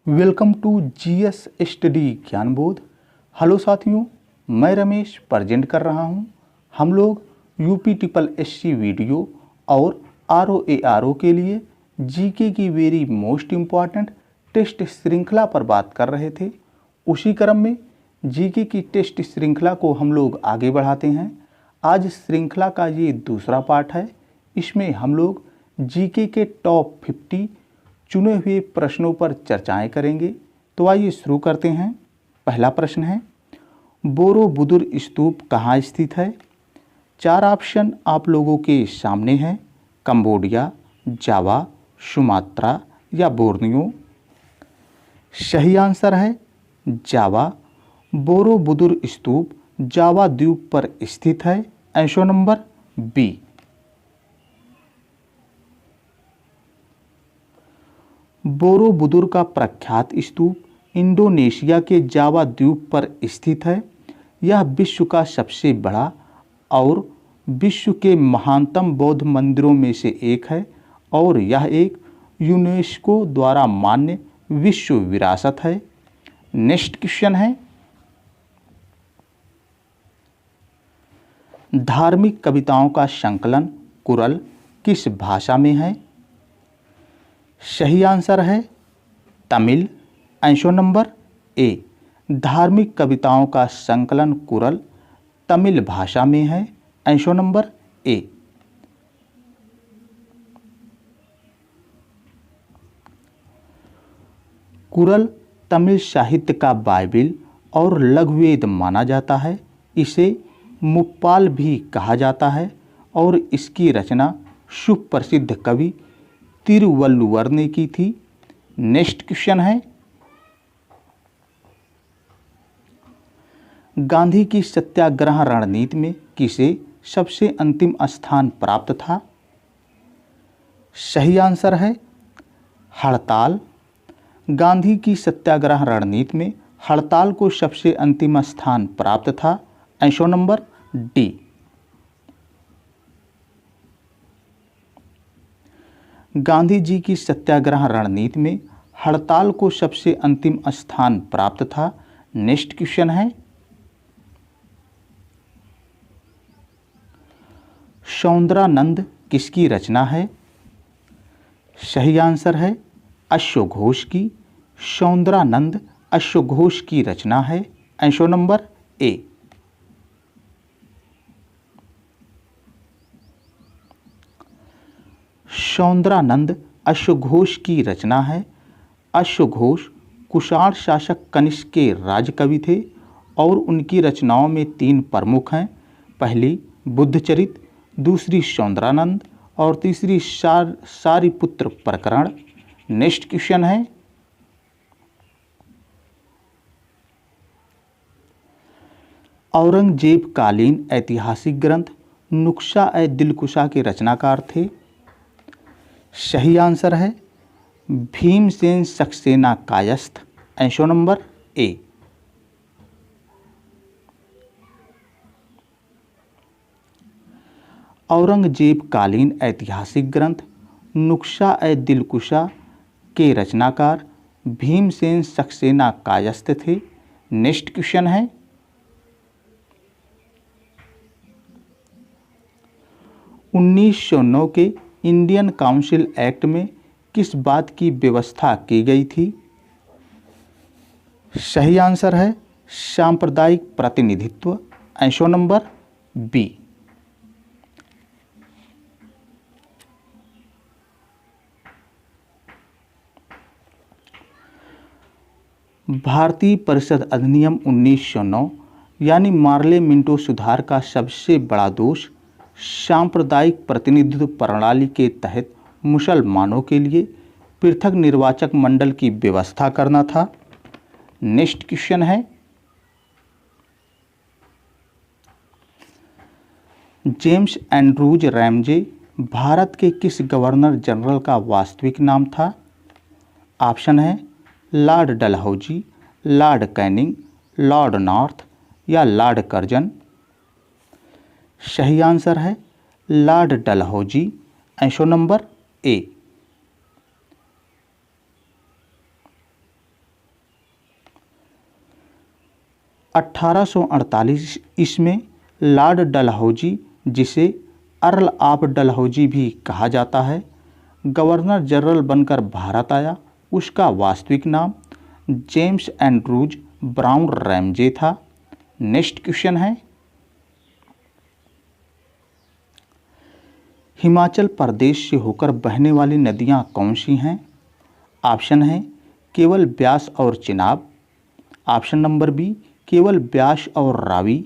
Welcome to GS study Gyanbodh. Hello साथियों, मैं Ramesh present कर रहा हूं। हम लोग यूपी ट्रिपल एससी वीडियो और आरओ के लिए जीके की वेरी मोस्ट इम्पॉर्टेंट टेस्ट श्रृंखला पर बात कर रहे थे। उसी क्रम में जीके की टेस्ट श्रृंखला को हम लोग आगे बढ़ाते हैं। आज श्रृंखला का ये दूसरा पार्ट है। इसमें हम लोग जीके के टॉप 50 चुने हुए प्रश्नों पर चर्चाएं करेंगे। तो आइए शुरू करते हैं। पहला प्रश्न है, बोरोबुदुर स्तूप कहाँ स्थित है? 4 ऑप्शन आप लोगों के सामने हैं, कंबोडिया, जावा, सुमात्रा या बोर्नियो। सही आंसर है जावा। बोरोबुदुर स्तूप जावा द्वीप पर स्थित है। Answer number B. बोरोबुदुर का प्रख्यात स्तूप इंडोनेशिया के जावा द्वीप पर स्थित है। यह विश्व का सबसे बड़ा और विश्व के महानतम बौद्ध मंदिरों में से एक है और यह एक यूनेस्को द्वारा मान्य विश्व विरासत है। नेक्स्ट क्वेश्चन है, धार्मिक कविताओं का संकलन कुरल किस भाषा में है? सही आंसर है तमिल। आंसर नंबर ए। धार्मिक कविताओं का संकलन कुरल तमिल भाषा में है। Answer number A. Kural Tamil साहित्य का बाइबिल और लघुवेद माना जाता है। इसे मुप्पाल भी कहा जाता है और इसकी रचना सुप्रसिद्ध कवि तिरुवल्लुवर ने की थी। नेक्स्ट क्वेश्चन है, गांधी की सत्याग्रह रणनीति में किसे सबसे अंतिम स्थान प्राप्त था? सही आंसर है हड़ताल। गांधी की सत्याग्रह रणनीति में हड़ताल को सबसे अंतिम स्थान प्राप्त था। Answer number D. Gandhi ji की सत्याग्रह रणनीति में हड़ताल को सबसे अंतिम स्थान प्राप्त था। नेक्स्ट क्वेश्चन है, सौंदरानंद किसकी रचना है? सही आंसर है अश्वघोष की। सौंदरानंद अश्वघोष की रचना है। Answer number A. सौंदरानंद अश्वघोष की रचना है। अश्वघोष कुषाण शासक कनिष्क के राजकवि थे और उनकी रचनाओं में 3 प्रमुख हैं। पहली बुद्धचरित, दूसरी सौंदरानंद और तीसरी सारिपुत्र प्रकरण। नेक्स्ट क्वेश्चन है, औरंगजेब कालीन ऐतिहासिक ग्रंथ नुक्शा-ए-दिलकुशा के रचनाकार थे। सही आंसर है भीमसेन सक्सेना कायस्थ। आंसर नंबर ए। औरंगजेब कालीन ऐतिहासिक ग्रंथ नुक्शा-ए-दिलकुशा के रचनाकार भीमसेन सक्सेना कायस्थ थे। नेक्स्ट क्वेश्चन है, 1909 के इंडियन काउंसिल एक्ट में किस बात की व्यवस्था की गई थी? सही आंसर है सांप्रदायिक प्रतिनिधित्व। Answer number B. भारतीय परिषद अधिनियम 1909 यानी मार्ले मिंटो सुधार का सबसे बड़ा दोष सांप्रदायिक प्रतिनिधित्व प्रणाली के तहत मुसलमानों के लिए पृथक निर्वाचक मंडल की व्यवस्था करना था। नेक्स्ट क्वेश्चन है, जेम्स एंड्रूज रैमजे भारत के किस गवर्नर जनरल का वास्तविक नाम था? ऑप्शन है Lord Dalhousie, Lord Canning, Lord north या लॉर्ड कर्जन। सही आंसर है लॉर्ड डलहौजी। आंसर नंबर ए। 1848 ईस्वी में लॉर्ड डलहौजी, जिसे अर्ल ऑफ डलहौजी भी कहा जाता है, गवर्नर जनरल बनकर भारत आया। उसका वास्तविक नाम जेम्स एंड्रूज ब्राउन रैमजे था। नेक्स्ट क्वेश्चन है, हिमाचल प्रदेश से होकर बहने वाली नदियां कौन सी हैं? ऑप्शन है केवल ब्यास और चिनाब, ऑप्शन नंबर बी केवल ब्यास और रावी,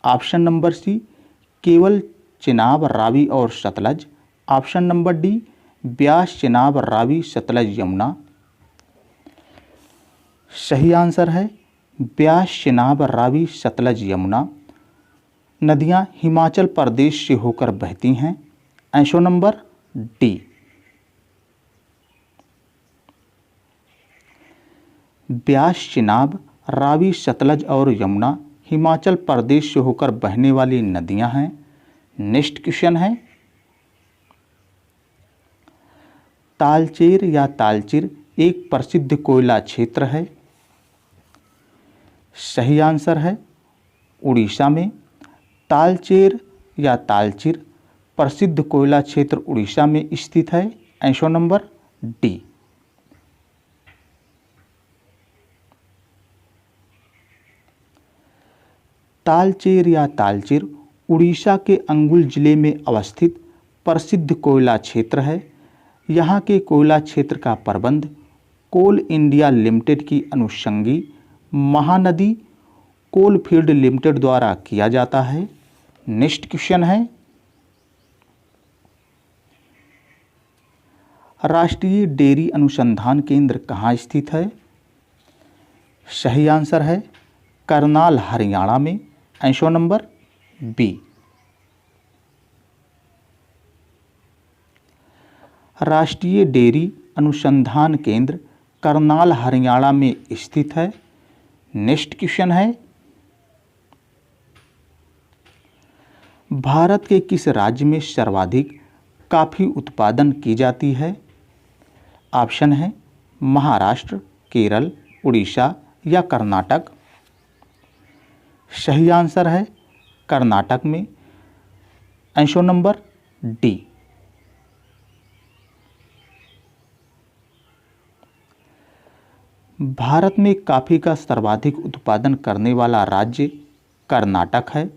ऑप्शन नंबर सी केवल चिनाब रावी और Sutlej, option number D Beas Chenab Ravi Sutlej Yamuna. सही आंसर है ब्यास चिनाब रावी सतलज यमुना नदियां हिमाचल प्रदेश से होकर बहती हैं। Answer number D. Beas Chenab Ravi Sutlej और यमुना हिमाचल प्रदेश से होकर बहने वाली नदियां हैं। नेक्स्ट क्वेश्चन है, तालचेर या तालचिर एक प्रसिद्ध कोयला क्षेत्र है। सही आंसर है उड़ीसा में। तालचेर या तालचिर प्रसिद्ध कोयला क्षेत्र उड़ीसा में स्थित है। Answer number D. तालचेर या तालचिर उड़ीसा के अंगुल जिले में अवस्थित प्रसिद्ध कोयला क्षेत्र है। यहाँ के कोयला क्षेत्र का प्रबंध कोल इंडिया लिमिटेड की अनुषंगी महानदी कोलफील्ड लिमिटेड द्वारा किया जाता है। नेक्स्ट क्वेश्चन है, राष्ट्रीय डेयरी अनुसंधान केंद्र कहाँ स्थित है? सही आंसर है करनाल हरियाणा में। Answer number B. राष्ट्रीय डेयरी अनुसंधान केंद्र करनाल हरियाणा में स्थित है। नेक्स्ट क्वेश्चन है, भारत के किस राज्य में सर्वाधिक कॉफी उत्पादन की जाती है? ऑप्शन है महाराष्ट्र, केरल, उड़ीसा या कर्नाटक। सही आंसर है कर्नाटक में। Answer number D. भारत में कॉफी का सर्वाधिक उत्पादन करने वाला राज्य कर्नाटक है।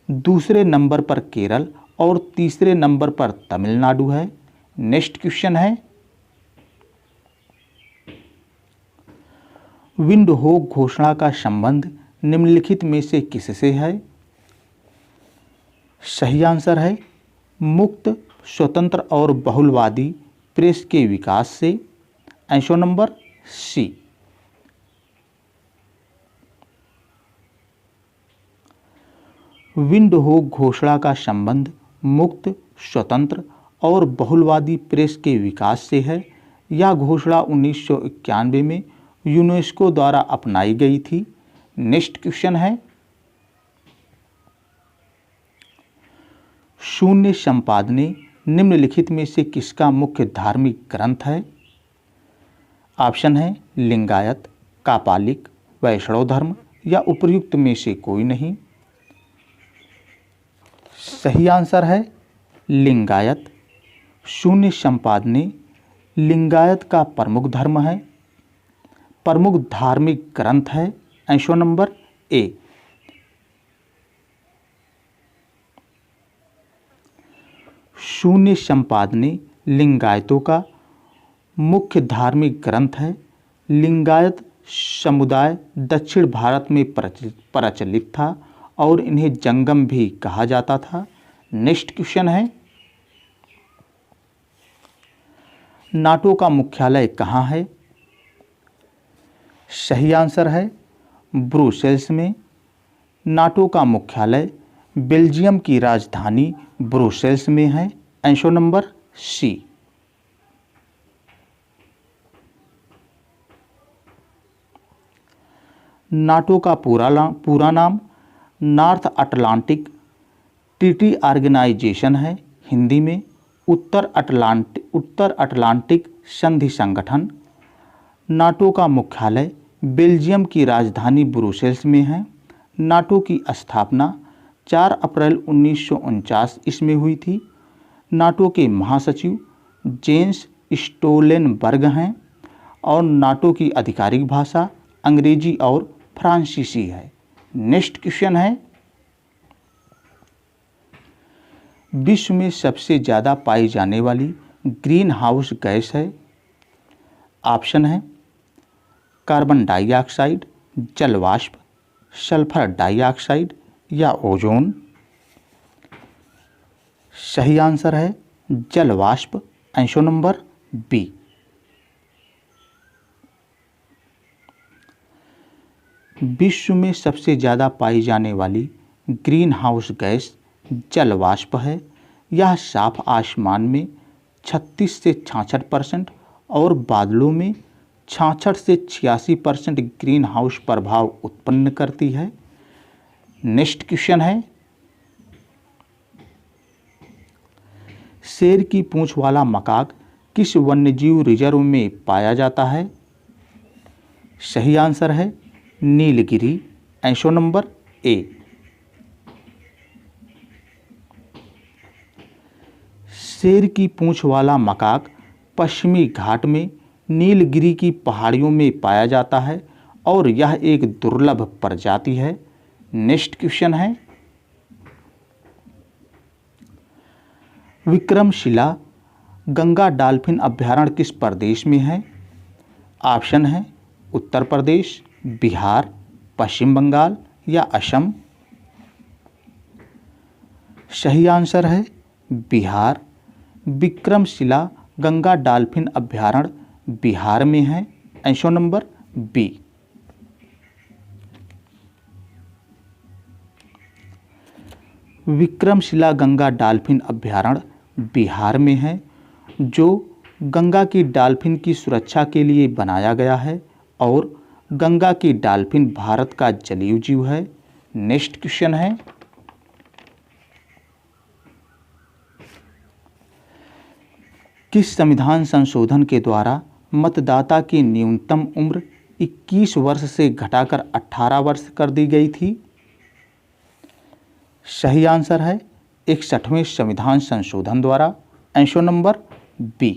दूसरे नंबर पर केरल और तीसरे नंबर पर तमिलनाडु है। नेक्स्ट क्वेश्चन है, विंडहोक घोषणा का संबंध निम्नलिखित में से किससे है? सही आंसर है मुक्त, स्वतंत्र और बहुलवादी प्रेस के विकास से। आंसर नंबर सी। विंडहोक घोषणा का संबंध मुक्त, स्वतंत्र और बहुलवादी प्रेस के विकास से है। यह घोषणा 1991 में यूनेस्को द्वारा अपनाई गई थी। नेक्स्ट क्वेश्चन है, शून्य संपादने निम्नलिखित में से किसका मुख्य धार्मिक ग्रंथ है? ऑप्शन है लिंगायत, कापालिक, वैष्णव धर्म या उपर्युक्त में से कोई नहीं। सही आंसर है लिंगायत। शून्य संपादने लिंगायत का प्रमुख धर्म है, प्रमुख धार्मिक ग्रंथ है। आंसर नंबर ए। शून्य संपादने लिंगायतों का मुख्य धार्मिक ग्रंथ है। लिंगायत समुदाय दक्षिण भारत में प्रचलित था और इन्हें जंगम भी कहा जाता था। नेक्स्ट क्वेश्चन है, नाटो का मुख्यालय कहाँ है? सही आंसर है ब्रुसेल्स में। नाटो का मुख्यालय बेल्जियम की राजधानी ब्रुसेल्स में है। आंसर नंबर सी। नाटो का पूरा नाम नॉर्थ अटलांटिक ट्रीटी ऑर्गेनाइजेशन है। हिंदी में उत्तर अटलांटिक संधि संगठन। नाटो का मुख्यालय बेल्जियम की राजधानी ब्रुसेल्स में है। नाटो की स्थापना 4 अप्रैल 1949 ईस्वी में हुई थी। नाटो के महासचिव जेंस स्टोलेनबर्ग हैं और नाटो की आधिकारिक भाषा अंग्रेजी और फ्रांसीसी है। नेक्स्ट क्वेश्चन है, विश्व में सबसे ज़्यादा पाई जाने वाली ग्रीन हाउस गैस है। ऑप्शन है कार्बन डाइऑक्साइड, जल वाष्प, सल्फर डाइऑक्साइड या ओजोन। सही आंसर है जल वाष्प, आंसर नंबर बी। विश्व में सबसे ज़्यादा पाई जाने वाली ग्रीन हाउस गैस जल वाष्प है। यह साफ आसमान में 36 से 66% और बादलों में 66 से 86% ग्रीन हाउस प्रभाव उत्पन्न करती है। नेक्स्ट क्वेश्चन है, शेर की पूंछ वाला मकाक किस वन्यजीव रिजर्व में पाया जाता है? सही आंसर है नीलगिरी, आंसर नंबर ए। शेर की पूंछ वाला मकाक पश्चिमी घाट में नीलगिरी की पहाड़ियों में पाया जाता है और यह एक दुर्लभ प्रजाति है। नेक्स्ट क्वेश्चन है, विक्रमशिला गंगा डॉल्फिन अभयारण्य किस प्रदेश में है? ऑप्शन है उत्तर प्रदेश, बिहार, पश्चिम बंगाल या असम। सही आंसर है बिहार। विक्रमशिला गंगा डॉल्फिन अभयारण्य बिहार में है, answer number B. Vikramshila Ganga dolphin अभयारण्य बिहार में है, जो गंगा की डॉल्फिन की सुरक्षा के लिए बनाया गया है और गंगा की डॉल्फिन भारत का जलीय जीव है। नेक्स्ट क्वेश्चन है, किस संविधान संशोधन के द्वारा मतदाता की न्यूनतम उम्र 21 वर्ष से घटाकर 18 वर्ष कर दी गई थी? सही आंसर है 61वें संविधान संशोधन द्वारा, आंसर नंबर बी।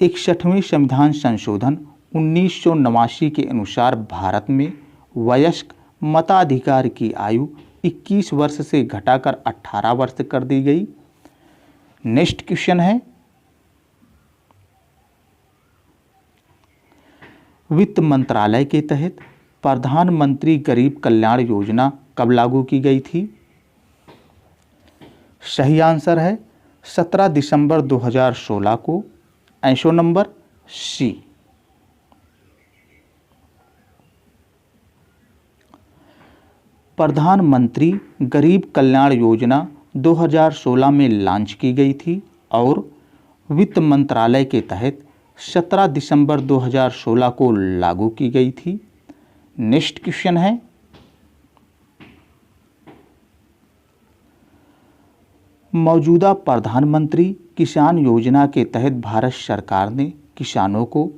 इकसठवें संविधान संशोधन 1989 के अनुसार भारत में वयस्क मताधिकार की आयु 21 वर्ष से घटाकर 18 वर्ष कर दी गई। नेक्स्ट क्वेश्चन है, वित्त मंत्रालय के तहत प्रधानमंत्री गरीब कल्याण योजना कब लागू की गई थी? सही आंसर है 17 दिसंबर 2016 को, आंसर नंबर सी। प्रधानमंत्री गरीब कल्याण योजना 2016 में लॉन्च की गई थी और वित्त मंत्रालय के तहत 17 दिसंबर 2016 को लागू की गई थी। नेक्स्ट क्वेश्चन है, मौजूदा प्रधानमंत्री किसान योजना के तहत भारत सरकार ने किसानों को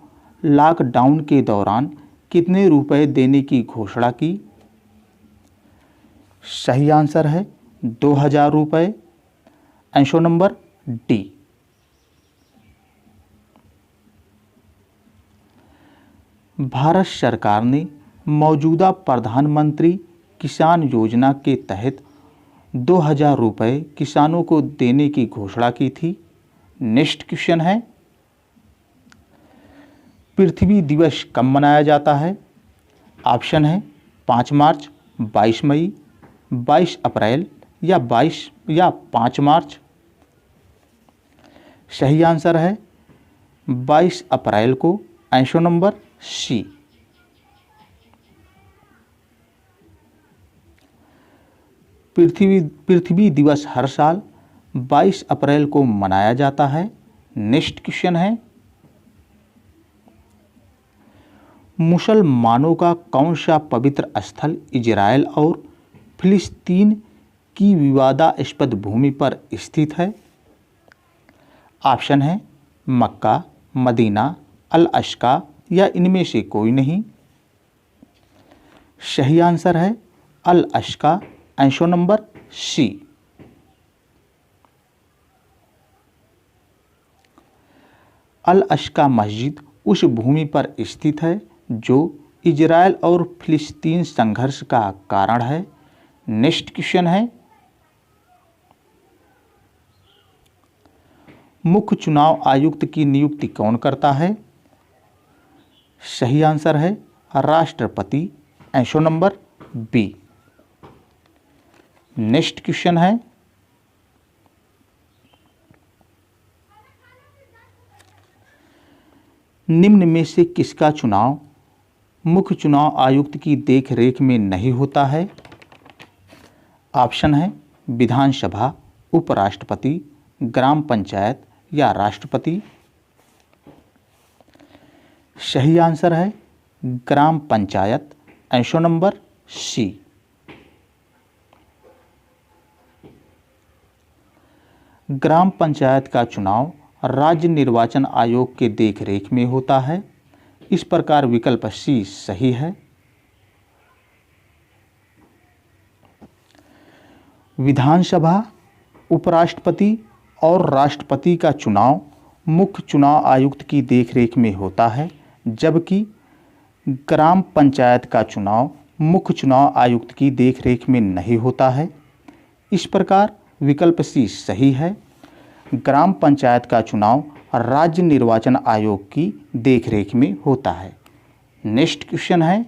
लॉकडाउन के दौरान कितने रुपए देने की घोषणा की? सही आंसर है 2000 रुपये, आंसर नंबर डी। भारत सरकार ने मौजूदा प्रधानमंत्री किसान योजना के तहत 2000 रुपये किसानों को देने की घोषणा की थी। नेक्स्ट क्वेश्चन है, पृथ्वी दिवस कब मनाया जाता है? ऑप्शन है 5 मार्च, 22 मई, 22 अप्रैल या 5 मार्च। सही आंसर है 22 अप्रैल को, आंसर नंबर सी। पृथ्वी दिवस हर साल 22 अप्रैल को मनाया जाता है। नेक्स्ट क्वेश्चन है, मुसलमानों का कौन सा पवित्र स्थल इजराइल और फिलिस्तीन की विवादास्पद भूमि पर स्थित है? ऑप्शन है मक्का, मदीना, अल अश्का या इनमें से कोई नहीं? सही आंसर है अल अश्का, आंसर नंबर सी। अल अश्का मस्जिद उस भूमि पर स्थित है जो इजराइल और फिलिस्तीन संघर्ष का कारण है। नेक्स्ट क्वेश्चन है, मुख्य चुनाव आयुक्त की नियुक्ति कौन करता है? सही आंसर है राष्ट्रपति, answer number B. Next question है, निम्न में से किसका चुनाव मुख्य चुनाव आयुक्त की देखरेख में नहीं होता है? ऑप्शन है विधानसभा, उपराष्ट्रपति, ग्राम पंचायत या राष्ट्रपति। सही आंसर है ग्राम पंचायत, आंसर नंबर सी। ग्राम पंचायत का चुनाव राज्य निर्वाचन आयोग के देखरेख में होता है। इस प्रकार विकल्प सी सही है। विधानसभा, उपराष्ट्रपति और राष्ट्रपति का चुनाव मुख्य चुनाव आयुक्त की देखरेख में होता है, जबकि ग्राम पंचायत का चुनाव मुख्य चुनाव आयुक्त की देखरेख में नहीं होता है। इस प्रकार विकल्प सी सही है। ग्राम पंचायत का चुनाव राज्य निर्वाचन आयोग की देखरेख में होता है। नेक्स्ट क्वेश्चन है,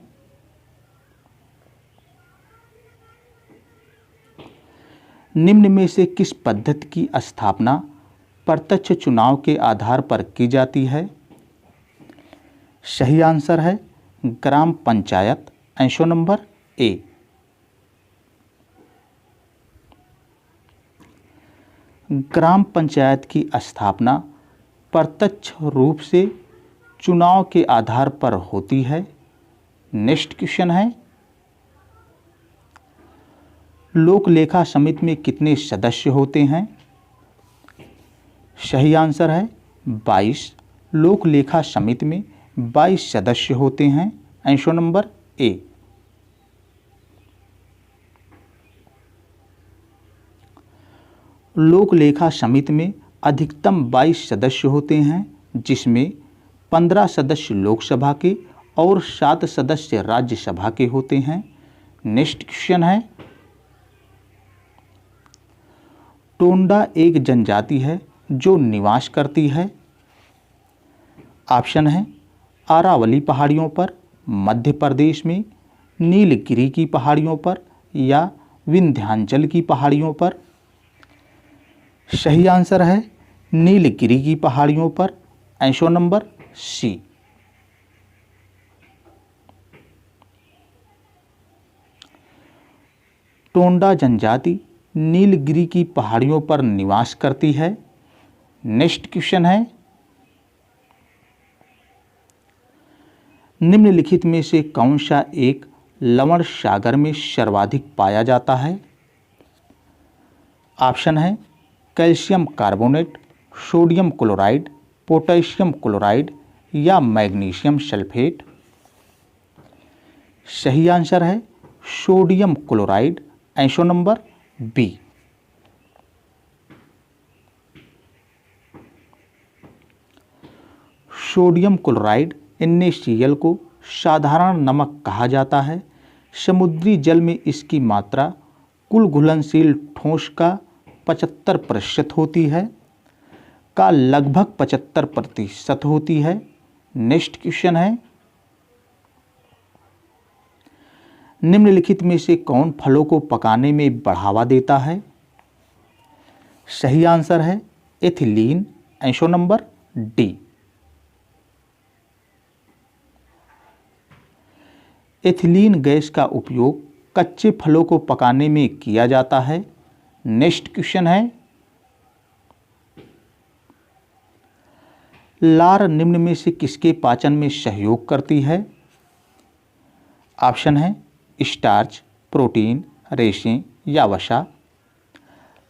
निम्न में से किस पद्धति की स्थापना प्रत्यक्ष चुनाव के आधार पर की जाती है? सही आंसर है ग्राम पंचायत, आंसर नंबर ए। ग्राम पंचायत की स्थापना प्रत्यक्ष रूप से चुनाव के आधार पर होती है। नेक्स्ट क्वेश्चन है, लोक लेखा समिति में कितने सदस्य होते हैं? सही आंसर है 22। लोक लेखा समिति में 22 सदस्य होते हैं, आंसर नंबर ए। लोक लेखा समिति में अधिकतम 22 सदस्य होते हैं, जिसमें 15 सदस्य लोकसभा के और 7 सदस्य राज्यसभा के होते हैं। नेक्स्ट क्वेश्चन है, टोंडा एक जनजाति है जो निवास करती है। ऑप्शन है अरावली पहाड़ियों पर, मध्य प्रदेश में, नीलगिरी की पहाड़ियों पर या विंध्याचल की पहाड़ियों पर। सही आंसर है नीलगिरी की पहाड़ियों पर, आंसर नंबर सी। टोंडा जनजाति नीलगिरी की पहाड़ियों पर निवास करती है। नेक्स्ट क्वेश्चन है, निम्नलिखित में से कौन सा एक लवण सागर में सर्वाधिक पाया जाता है? ऑप्शन है calcium carbonate, sodium chloride, potassium chloride या मैग्नीशियम सल्फेट। सही आंसर है sodium chloride, answer number B. Sodium chloride NaCl को साधारण नमक कहा जाता है। समुद्री जल में इसकी मात्रा कुल घुलनशील ठोस का 75% होती है, का लगभग 75% होती है। नेक्स्ट क्वेश्चन है, निम्नलिखित में से कौन फलों को पकाने में बढ़ावा देता है? सही आंसर है ethylene, answer number D. Ethylene gas का उपयोग कच्चे फलों को पकाने में किया जाता है। नेक्स्ट क्वेश्चन है, लार निम्न में से किसके पाचन में सहयोग करती है? ऑप्शन है स्टार्च, प्रोटीन, रेशें या वसा।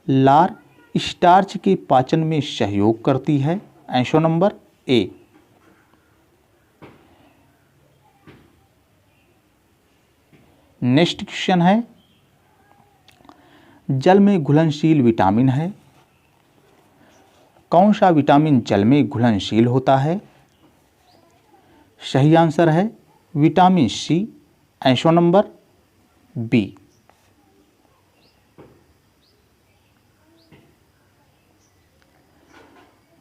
लार स्टार्च के पाचन में सहयोग करती है, आंसर नंबर ए। नेक्स्ट क्वेश्चन है, जल में घुलनशील विटामिन है। कौन सा विटामिन जल में घुलनशील होता है? सही आंसर है vitamin C, answer number B.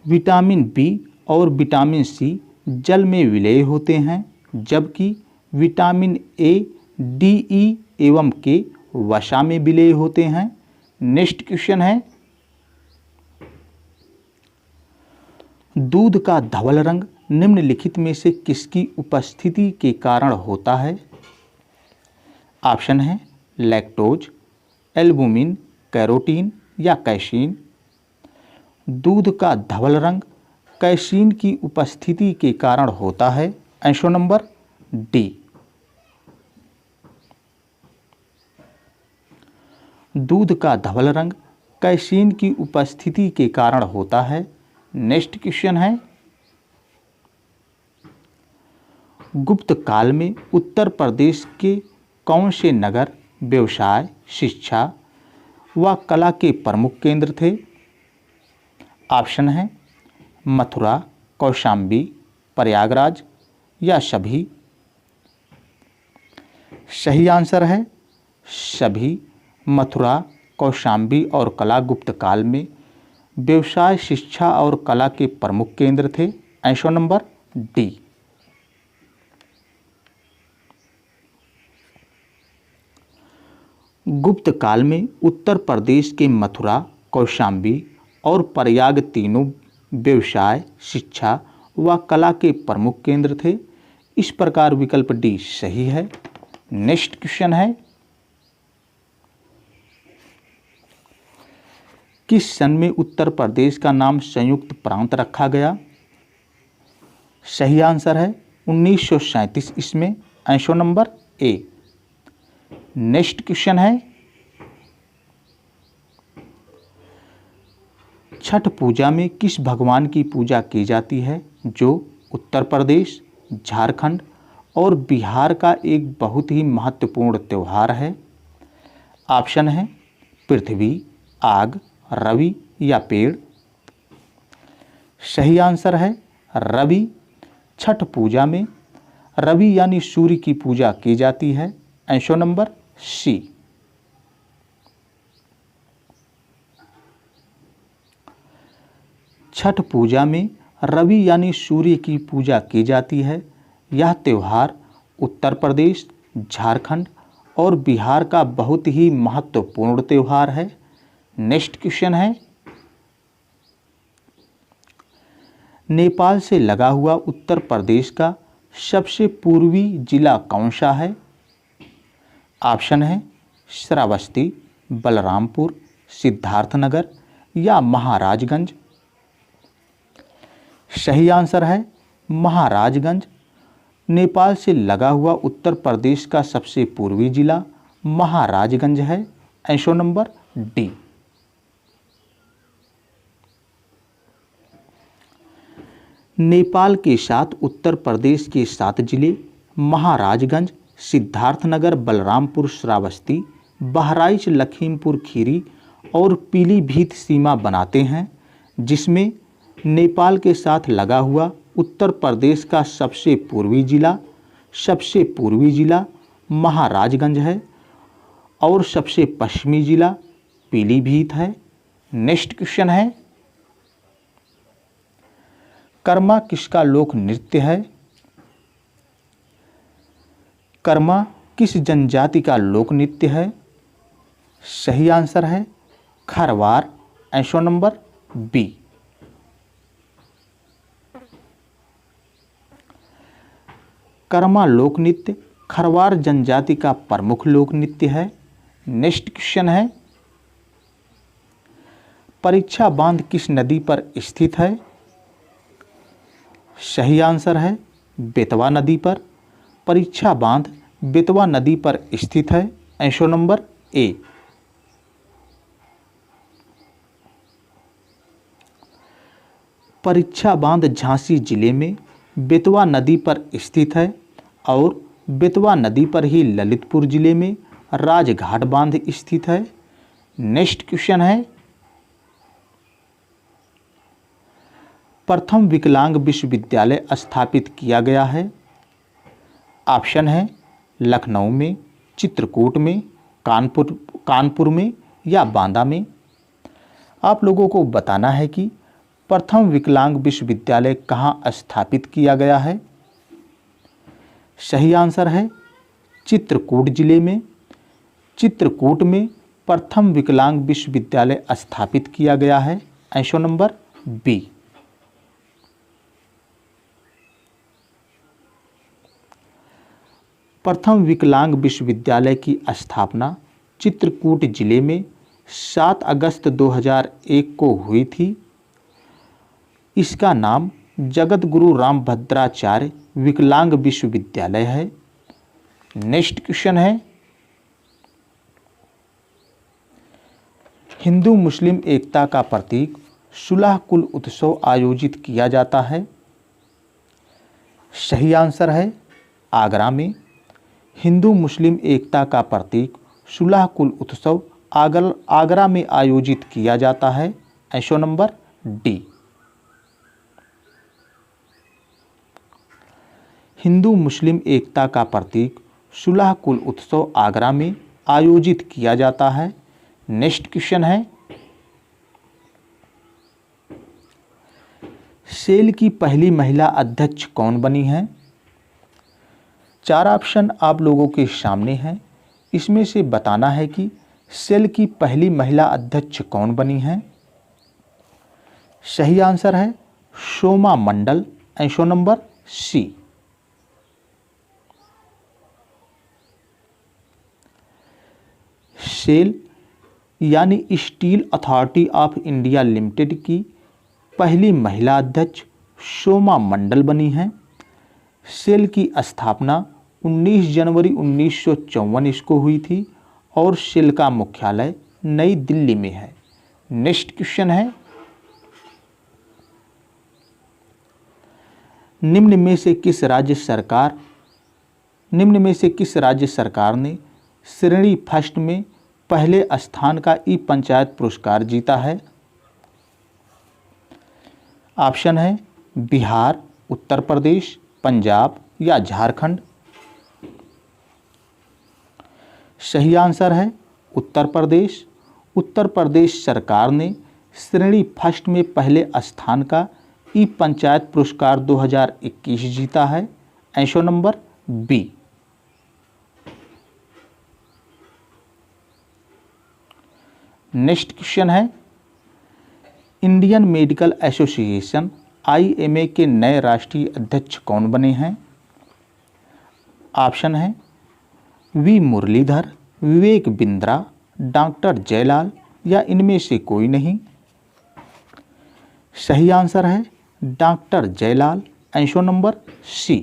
Vitamin B और विटामिन सी जल में विलेय होते हैं, जबकि विटामिन ए, डी, ई एवं के वसा में विलेय होते हैं। नेक्स्ट क्वेश्चन है, दूध का धवल रंग निम्नलिखित में से किसकी उपस्थिति के कारण होता है? ऑप्शन है लैक्टोज, एल्बुमिन, कैरोटीन या कैसीन। दूध का धवल रंग कैसीन की उपस्थिति के कारण होता है, आंसर नंबर डी। दूध का धवल रंग कैसीन की उपस्थिति के कारण होता है। नेक्स्ट क्वेश्चन है, गुप्त काल में उत्तर प्रदेश के कौन से नगर व्यवसाय, शिक्षा व कला के प्रमुख केंद्र थे? ऑप्शन है मथुरा, कौशाम्बी, प्रयागराज या सभी। सही आंसर है सभी। मथुरा, कौशाम्बी और कला गुप्त काल में व्यवसाय, शिक्षा और कला के प्रमुख केंद्र थे, आंसर नंबर डी। गुप्त काल में उत्तर प्रदेश के मथुरा, कौशाम्बी और प्रयाग तीनों व्यवसाय, शिक्षा व कला के प्रमुख केंद्र थे। इस प्रकार विकल्प डी सही है। नेक्स्ट क्वेश्चन है, किस सन में उत्तर प्रदेश का नाम संयुक्त प्रांत रखा गया? सही आंसर है 1937 इसमें, आंसर नंबर ए। नेक्स्ट क्वेश्चन है, छठ पूजा में किस भगवान की पूजा की जाती है जो उत्तर प्रदेश, झारखंड और बिहार का एक बहुत ही महत्वपूर्ण त्यौहार है? ऑप्शन है पृथ्वी, आग, रवि या पेड़। सही आंसर है रवि। छठ पूजा में रवि यानी सूर्य की पूजा की जाती है, आंसर नंबर सी। छठ पूजा में रवि यानी सूर्य की पूजा की जाती है। यह त्यौहार उत्तर प्रदेश, झारखंड और बिहार का बहुत ही महत्वपूर्ण त्यौहार है। नेक्स्ट क्वेश्चन है, नेपाल से लगा हुआ उत्तर प्रदेश का सबसे पूर्वी जिला कौन सा है? ऑप्शन है श्रावस्ती, बलरामपुर, सिद्धार्थनगर या महाराजगंज। सही आंसर है महाराजगंज। नेपाल से लगा हुआ उत्तर प्रदेश का सबसे पूर्वी जिला महाराजगंज है, आंसर नंबर डी। नेपाल के साथ उत्तर प्रदेश के 7 जिले महाराजगंज, सिद्धार्थनगर, बलरामपुर, श्रावस्ती, बहराइच, लखीमपुर खीरी और पीलीभीत सीमा बनाते हैं, जिसमें नेपाल के साथ लगा हुआ उत्तर प्रदेश का सबसे पूर्वी जिला महाराजगंज है और सबसे पश्चिमी जिला पीलीभीत है। नेक्स्ट क्वेश्चन है, कर्मा किसका लोक नृत्य है? कर्मा किस जनजाति का लोक नृत्य है? सही आंसर है Kharwar, answer number B. Karma लोक नृत्य खरवार जनजाति का प्रमुख लोक नृत्य है। नेक्स्ट क्वेश्चन है, परीक्षा बांध किस नदी पर स्थित है? सही आंसर है बेतवा नदी पर। परीक्षा बांध बेतवा नदी पर स्थित है, आंसर नंबर ए। परीक्षा बांध झांसी जिले में बेतवा नदी पर स्थित है और बेतवा नदी पर ही ललितपुर जिले में राजघाट बांध स्थित है। नेक्स्ट क्वेश्चन है, प्रथम विकलांग विश्वविद्यालय स्थापित किया गया है। ऑप्शन है लखनऊ में, चित्रकूट में, कानपुर में या बांदा में। आप लोगों को बताना है कि प्रथम विकलांग विश्वविद्यालय कहाँ स्थापित किया गया है। सही आंसर है चित्रकूट जिले में। चित्रकूट में प्रथम विकलांग विश्वविद्यालय स्थापित किया गया है। Answer number B. प्रथम विकलांग विश्वविद्यालय की स्थापना चित्रकूट जिले में 7 अगस्त 2001 को हुई थी। इसका नाम जगत गुरु रामभद्राचार्य विकलांग विश्वविद्यालय है। नेक्स्ट क्वेश्चन है, हिंदू मुस्लिम एकता का प्रतीक सुलह कुल उत्सव आयोजित किया जाता है। सही आंसर है आगरा में। हिंदू मुस्लिम एकता का प्रतीक सुलह कुल उत्सव आगरा में आयोजित किया जाता है। Answer number D. हिंदू मुस्लिम एकता का प्रतीक सुलह कुल उत्सव आगरा में आयोजित किया जाता है। नेक्स्ट क्वेश्चन है, सेल की पहली महिला अध्यक्ष कौन बनी है। 4 ऑप्शन आप लोगों के सामने हैं। इसमें से बताना है कि सेल की पहली महिला अध्यक्ष कौन बनी है। सही आंसर है Soma Mondal. Answer number C. SAIL यानी steel authority of India limited की पहली महिला अध्यक्ष सोमा मंडल बनी हैं। सेल की स्थापना 19 जनवरी 1954 को हुई थी और सेल का मुख्यालय नई दिल्ली में है। नेक्स्ट क्वेश्चन है, निम्न में से किस राज्य सरकार ने श्रेणी फर्स्ट में पहले स्थान का ई पंचायत पुरस्कार जीता है। ऑप्शन है बिहार, उत्तर प्रदेश, पंजाब या झारखंड। सही आंसर है उत्तर प्रदेश। उत्तर प्रदेश सरकार ने श्रेणी फर्स्ट में पहले स्थान का ई पंचायत पुरस्कार 2021 जीता है। Answer number B. Next question है, इंडियन मेडिकल एसोसिएशन IMA के नए राष्ट्रीय अध्यक्ष कौन बने हैं। ऑप्शन है वी मुरलीधर, विवेक बिंद्रा, डॉक्टर जयलाल या इनमें से कोई नहीं। सही आंसर है doctor Jayalal. Answer number C.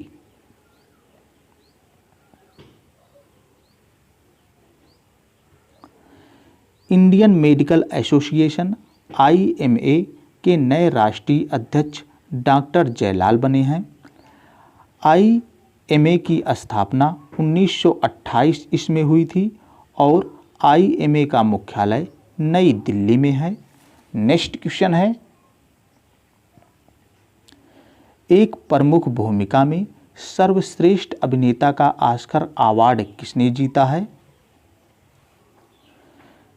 Indian medical association IMA के नए राष्ट्रीय अध्यक्ष डॉक्टर जयलाल बने हैं। IMA की स्थापना 1928 ईस्वी में हुई थी और IMA का मुख्यालय नई दिल्ली में है। नेक्स्ट क्वेश्चन है, एक प्रमुख भूमिका में सर्वश्रेष्ठ अभिनेता का ऑस्कर अवार्ड किसने जीता है।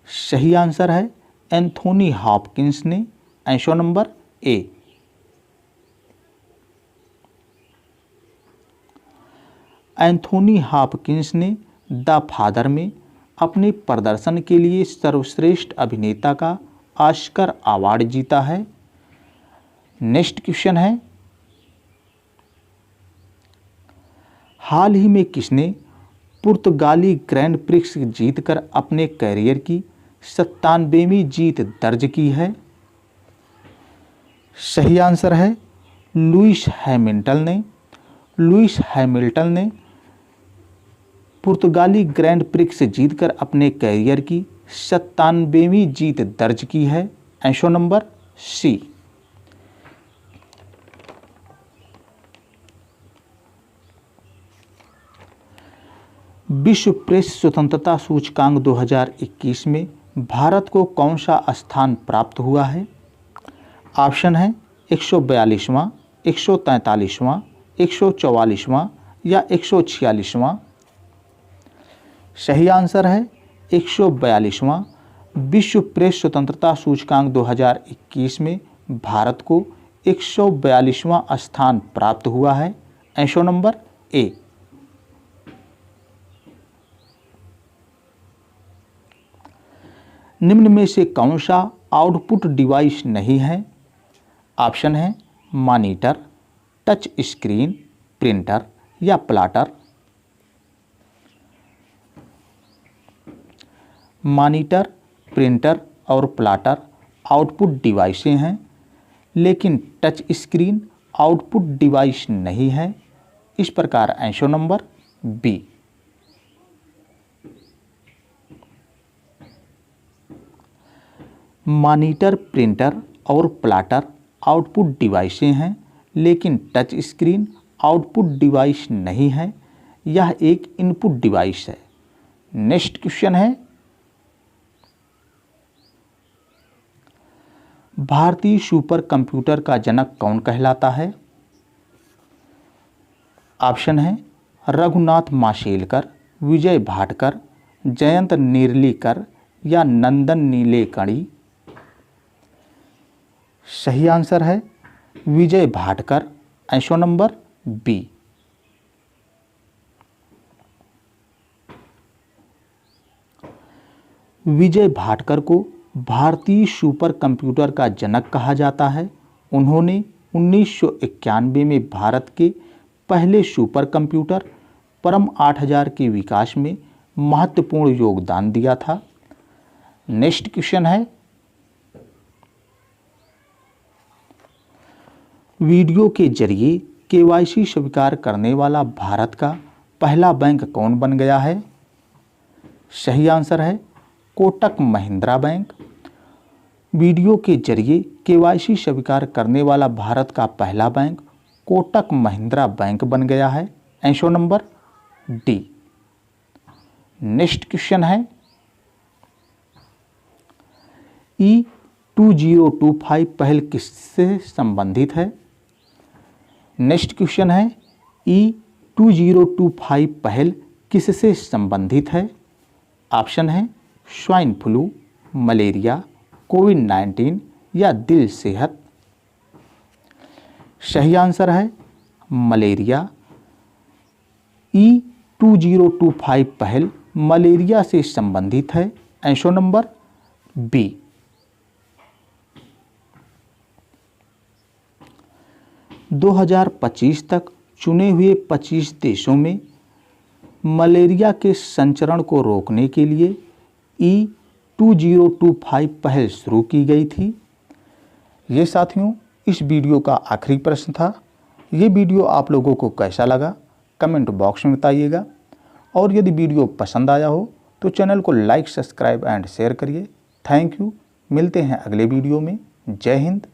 सही आंसर है एंथोनी हॉपकिंस ने। आंसर नंबर ए। एंथोनी हॉपकिंस ने द फादर में अपने प्रदर्शन के लिए सर्वश्रेष्ठ अभिनेता का ऑस्कर अवार्ड जीता है। नेक्स्ट क्वेश्चन है, हाल ही में किसने पुर्तगाली ग्रैंड प्रिक्स जीतकर अपने कैरियर की 97वीं जीत दर्ज की है। सही आंसर है लुइस हैमिल्टन ने पुर्तगाली ग्रैंड प्रिक्स जीतकर अपने कैरियर की 97वीं जीत दर्ज की है। Answer number C. विश्व प्रेस स्वतंत्रता सूचकांक 2021 में भारत को कौन सा स्थान प्राप्त हुआ है? ऑप्शन है 142वां, 143वां, 144वां या 146वां। सही आंसर है 142वां। विश्व प्रेस स्वतंत्रता सूचकांक 2021 में भारत को 142वां स्थान प्राप्त हुआ है। आंसर नंबर ए। निम्न में से कौन सा आउटपुट डिवाइस नहीं है? ऑप्शन है मॉनिटर, टच स्क्रीन, प्रिंटर या प्लॉटर। मॉनिटर, प्रिंटर और प्लॉटर आउटपुट डिवाइसें हैं, लेकिन टच स्क्रीन आउटपुट डिवाइस नहीं है। इस प्रकार answer number B. Monitor, printer और प्लॉटर आउटपुट डिवाइसें हैं, लेकिन टच स्क्रीन आउटपुट डिवाइस नहीं है। यह एक इनपुट डिवाइस है। नेक्स्ट क्वेश्चन है, भारतीय सुपर कंप्यूटर का जनक कौन कहलाता है? ऑप्शन है रघुनाथ माशेलकर, विजय भाटकर, जयंत नेर्लेकर या नंदन नीलेकणी। सही आंसर है Vijay Bhatkar. Answer number B. Vijay Bhatkar को भारतीय सुपर कंप्यूटर का जनक कहा जाता है। उन्होंने 1991 में भारत के पहले सुपर कंप्यूटर परम 8000 के विकास में महत्वपूर्ण योगदान दिया था। नेक्स्ट क्वेश्चन है, वीडियो के जरिए केवाईसी स्वीकार करने वाला भारत का पहला बैंक कौन बन गया है? सही आंसर है कोटक महिंद्रा बैंक। वीडियो के जरिए केवाईसी स्वीकार करने वाला भारत का पहला बैंक कोटक महिंद्रा बैंक बन गया है। Answer number D. Next question है, E2025 पहल किससे संबंधित है? नेक्स्ट क्वेश्चन है, E2025 पहल किससे संबंधित है? ऑप्शन है स्वाइन फ्लू, मलेरिया, कोविड-19 या दिल सेहत। सही आंसर है मलेरिया। E2025 पहल मलेरिया से संबंधित है। Answer number B. – 2025 तक चुने हुए 25 देशों में मलेरिया के संचरण को रोकने के लिए E2025 पहल शुरू की गई थी। ये साथियों इस वीडियो का आखिरी प्रश्न था। ये वीडियो आप लोगों को कैसा लगा कमेंट बॉक्स में बताइएगा, और यदि वीडियो पसंद आया हो तो चैनल को लाइक, सब्सक्राइब एंड शेयर करिए। Thank you. मिलते हैं अगले वीडियो में। जय हिंद,